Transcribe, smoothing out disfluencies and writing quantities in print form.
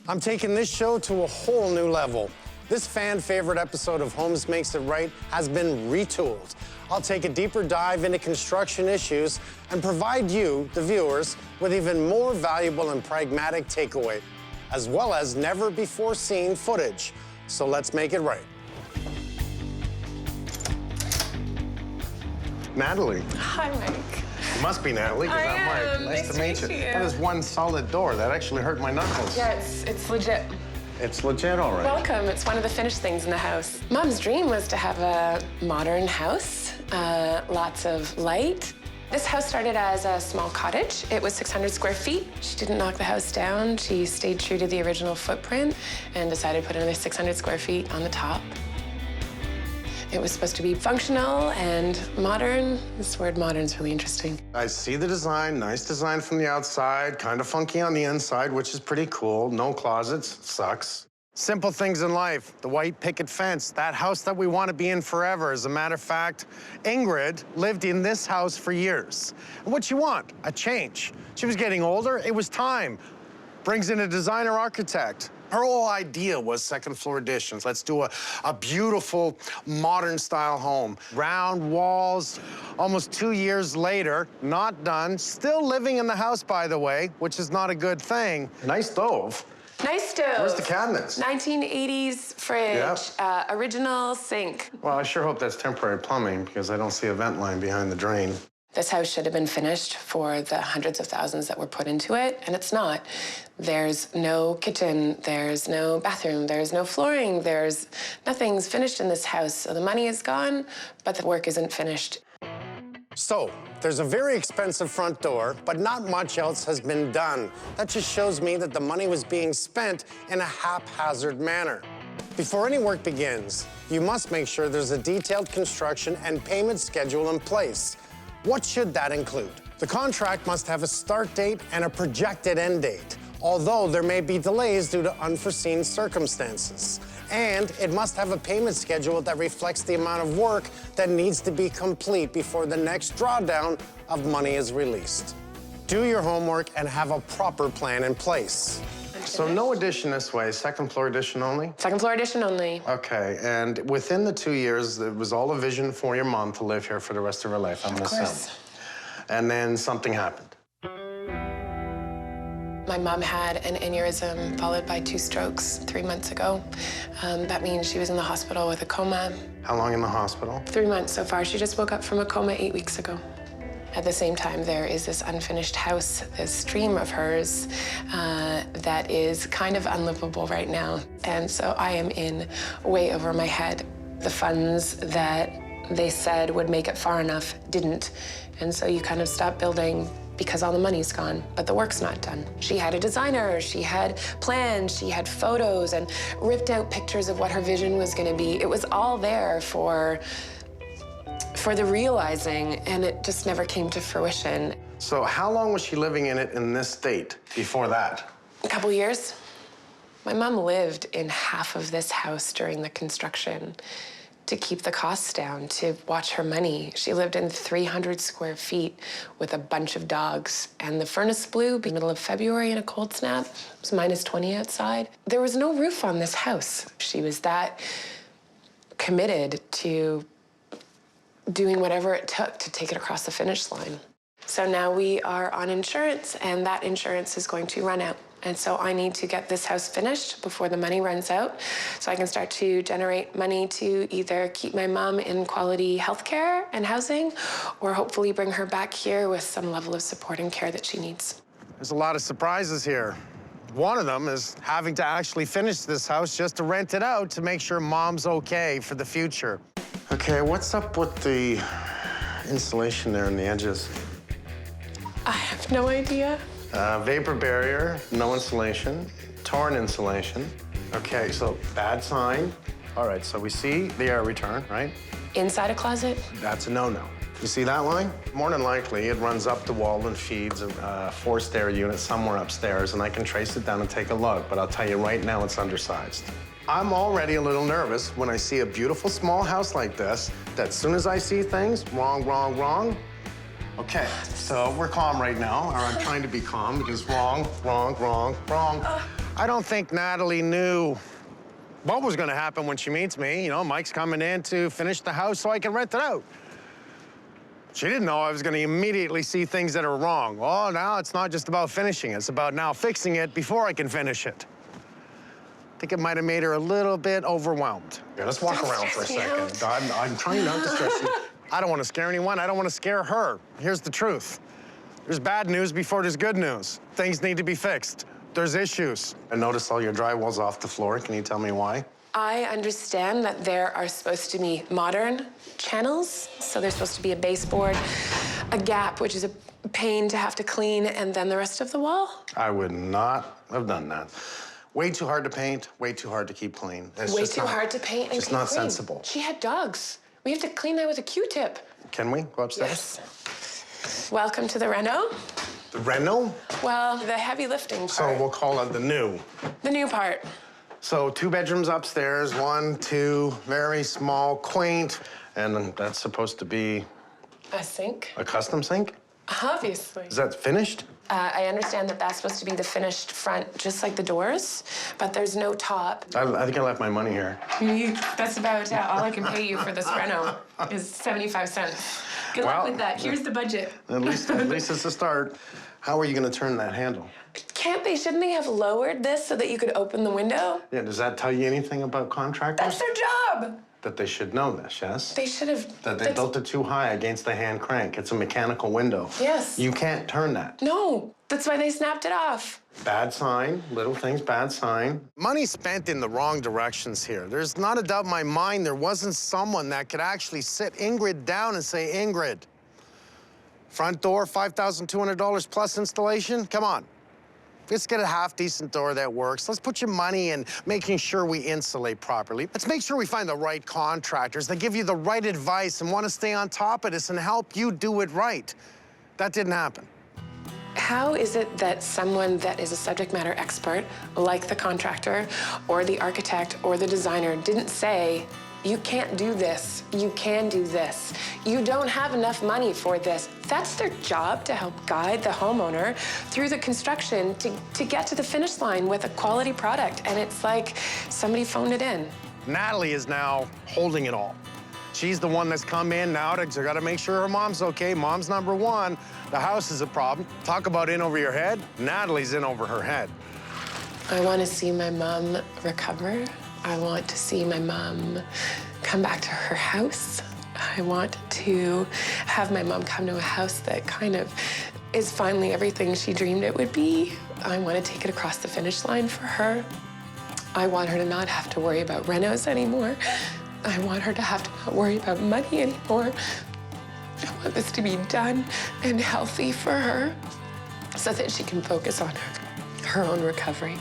I'm taking this show to a whole new level. This fan-favorite episode of Holmes Makes It Right has been retooled. I'll take a deeper dive into construction issues and provide you, the viewers, with even more valuable and pragmatic takeaway, as well as never-before-seen footage. So let's make it right. Natalie. Hi, Mike. You must be Natalie, because I'm Mike. Nice to meet you. That is one solid door. That actually hurt my knuckles. Yeah, it's legit. It's legit, all right. Welcome. It's one of the finished things in the house. Mom's dream was to have a modern house, lots of light. This house started as a small cottage. It was 600 square feet. She didn't knock the house down. She stayed true to the original footprint and decided to put another 600 square feet on the top. It was supposed to be functional and modern. This word modern is really interesting. I see the design, nice design from the outside, kind of funky on the inside, which is pretty cool. No closets, sucks. Simple things in life, the white picket fence, that house that we want to be in forever. As a matter of fact, Ingrid lived in this house for years. And what you want? A change. She was getting older, it was time. Brings in a designer architect. Her whole idea was second floor additions. Let's do a beautiful modern style home. Round walls, almost 2 years later, not done. Still living in the house, by the way, which is not a good thing. Nice stove. Nice stove. Where's the cabinets? 1980s fridge, Yep. Original sink. Well, I sure hope that's temporary plumbing, because I don't see a vent line behind the drain. This house should have been finished for the hundreds of thousands that were put into it, and it's not. There's no kitchen, there's no bathroom, there's no flooring, nothing's finished in this house. So the money is gone, but the work isn't finished. So, there's a very expensive front door, but not much else has been done. That just shows me that the money was being spent in a haphazard manner. Before any work begins, you must make sure there's a detailed construction and payment schedule in place. What should that include? The contract must have a start date and a projected end date, although there may be delays due to unforeseen circumstances. And it must have a payment schedule that reflects the amount of work that needs to be complete before the next drawdown of money is released. Do your homework and have a proper plan in place. So no addition this way, second floor addition only? Second floor addition only. Okay, and within the 2 years, it was all a vision for your mom to live here for the rest of her life, I'm gonna assume. And then something happened. My mom had an aneurysm followed by 2 strokes 3 months ago. That means she was in the hospital with a coma. How long in the hospital? 3 months so far. She just woke up from a coma 8 weeks ago. At the same time, there is this unfinished house, this dream of hers that is kind of unlivable right now. And so I am in way over my head. The funds that they said would make it far enough didn't. And so you kind of stop building because all the money's gone, but the work's not done. She had a designer, she had plans, she had photos and ripped out pictures of what her vision was gonna be. It was all there for the realizing, and it just never came to fruition. So how long was she living in it in this state before that? A couple years. My mom lived in half of this house during the construction to keep the costs down, to watch her money. She lived in 300 square feet with a bunch of dogs, and the furnace blew in the middle of February in a cold snap. It was minus 20 outside. There was no roof on this house. She was that committed to doing whatever it took to take it across the finish line. So now we are on insurance, and that insurance is going to run out. And so I need to get this house finished before the money runs out so I can start to generate money to either keep my mom in quality healthcare and housing or hopefully bring her back here with some level of support and care that she needs. There's a lot of surprises here. One of them is having to actually finish this house just to rent it out to make sure mom's okay for the future. Okay, what's up with the insulation there on the edges? I have no idea. Vapor barrier, no insulation, torn insulation. Okay, so bad sign. All right, so we see the air return, right? Inside a closet? That's a no-no. You see that line? More than likely, it runs up the wall and feeds a forced air unit somewhere upstairs, and I can trace it down and take a look, but I'll tell you right now, it's undersized. I'm already a little nervous when I see a beautiful small house like this, that as soon as I see things, wrong, wrong, wrong. Okay, so we're calm right now, or I'm trying to be calm because wrong, wrong, wrong, wrong. I don't think Natalie knew what was gonna happen when she meets me. You know, Mike's coming in to finish the house so I can rent it out. She didn't know I was gonna immediately see things that are wrong. Well, now it's not just about finishing, it's about now fixing it before I can finish it. I think it might have made her a little bit overwhelmed. Yeah, let's walk around for a second. I'm trying not to stress you. I don't want to scare anyone. I don't want to scare her. Here's the truth. There's bad news before there's good news. Things need to be fixed. There's issues. I noticed all your drywall's off the floor. Can you tell me why? I understand that there are supposed to be modern channels. So there's supposed to be a baseboard, a gap, which is a pain to have to clean, and then the rest of the wall. I would not have done that. Way too hard to paint, way too hard to keep clean. It's Way just too not- hard to paint and Just keep not clean. sensible. She had dogs. We have to clean that with a Q-tip. Can we go upstairs? Yes. Welcome to the reno. The reno? Well, the heavy lifting part. So we'll call it the new. The new part. So 2 bedrooms upstairs, 1, 2, very small, quaint, and that's supposed to be A sink. a custom sink? Obviously. Is that finished? I understand that that's supposed to be the finished front, just like the doors, but there's no top. I think I left my money here. That's about all I can pay you for this reno is 75 cents. Good luck Well, with that. Here's the budget. At least it's a start. How are you gonna turn that handle? Shouldn't they have lowered this so that you could open the window? Yeah, does that tell you anything about contractors? That's their job. That they should know this, yes? They should have. That they built it too high against the hand crank. It's a mechanical window. Yes. You can't turn that. No, that's why they snapped it off. Bad sign, little things, bad sign. Money spent in the wrong directions here. There's not a doubt in my mind there wasn't someone that could actually sit Ingrid down and say, Ingrid, front door, $5,200 plus installation? Come on. Let's get a half-decent door that works. Let's put your money in making sure we insulate properly. Let's make sure we find the right contractors that give you the right advice and want to stay on top of this and help you do it right. That didn't happen. How is it that someone that is a subject matter expert, like the contractor or the architect or the designer, didn't say, you can't do this, you can do this, you don't have enough money for this? That's their job, to help guide the homeowner through the construction to get to the finish line with a quality product. And it's like somebody phoned it in. Natalie is now holding it all. She's the one that's come in now to gotta make sure her mom's okay. Mom's number one. The house is a problem. Talk about in over your head. Natalie's in over her head. I want to see my mom recover. I want to see my mom come back to her house. I want to have my mom come to a house that kind of is finally everything she dreamed it would be. I want to take it across the finish line for her. I want her to not have to worry about renos anymore. I want her to have to not worry about money anymore. I want this to be done and healthy for her so that she can focus on her own recovery.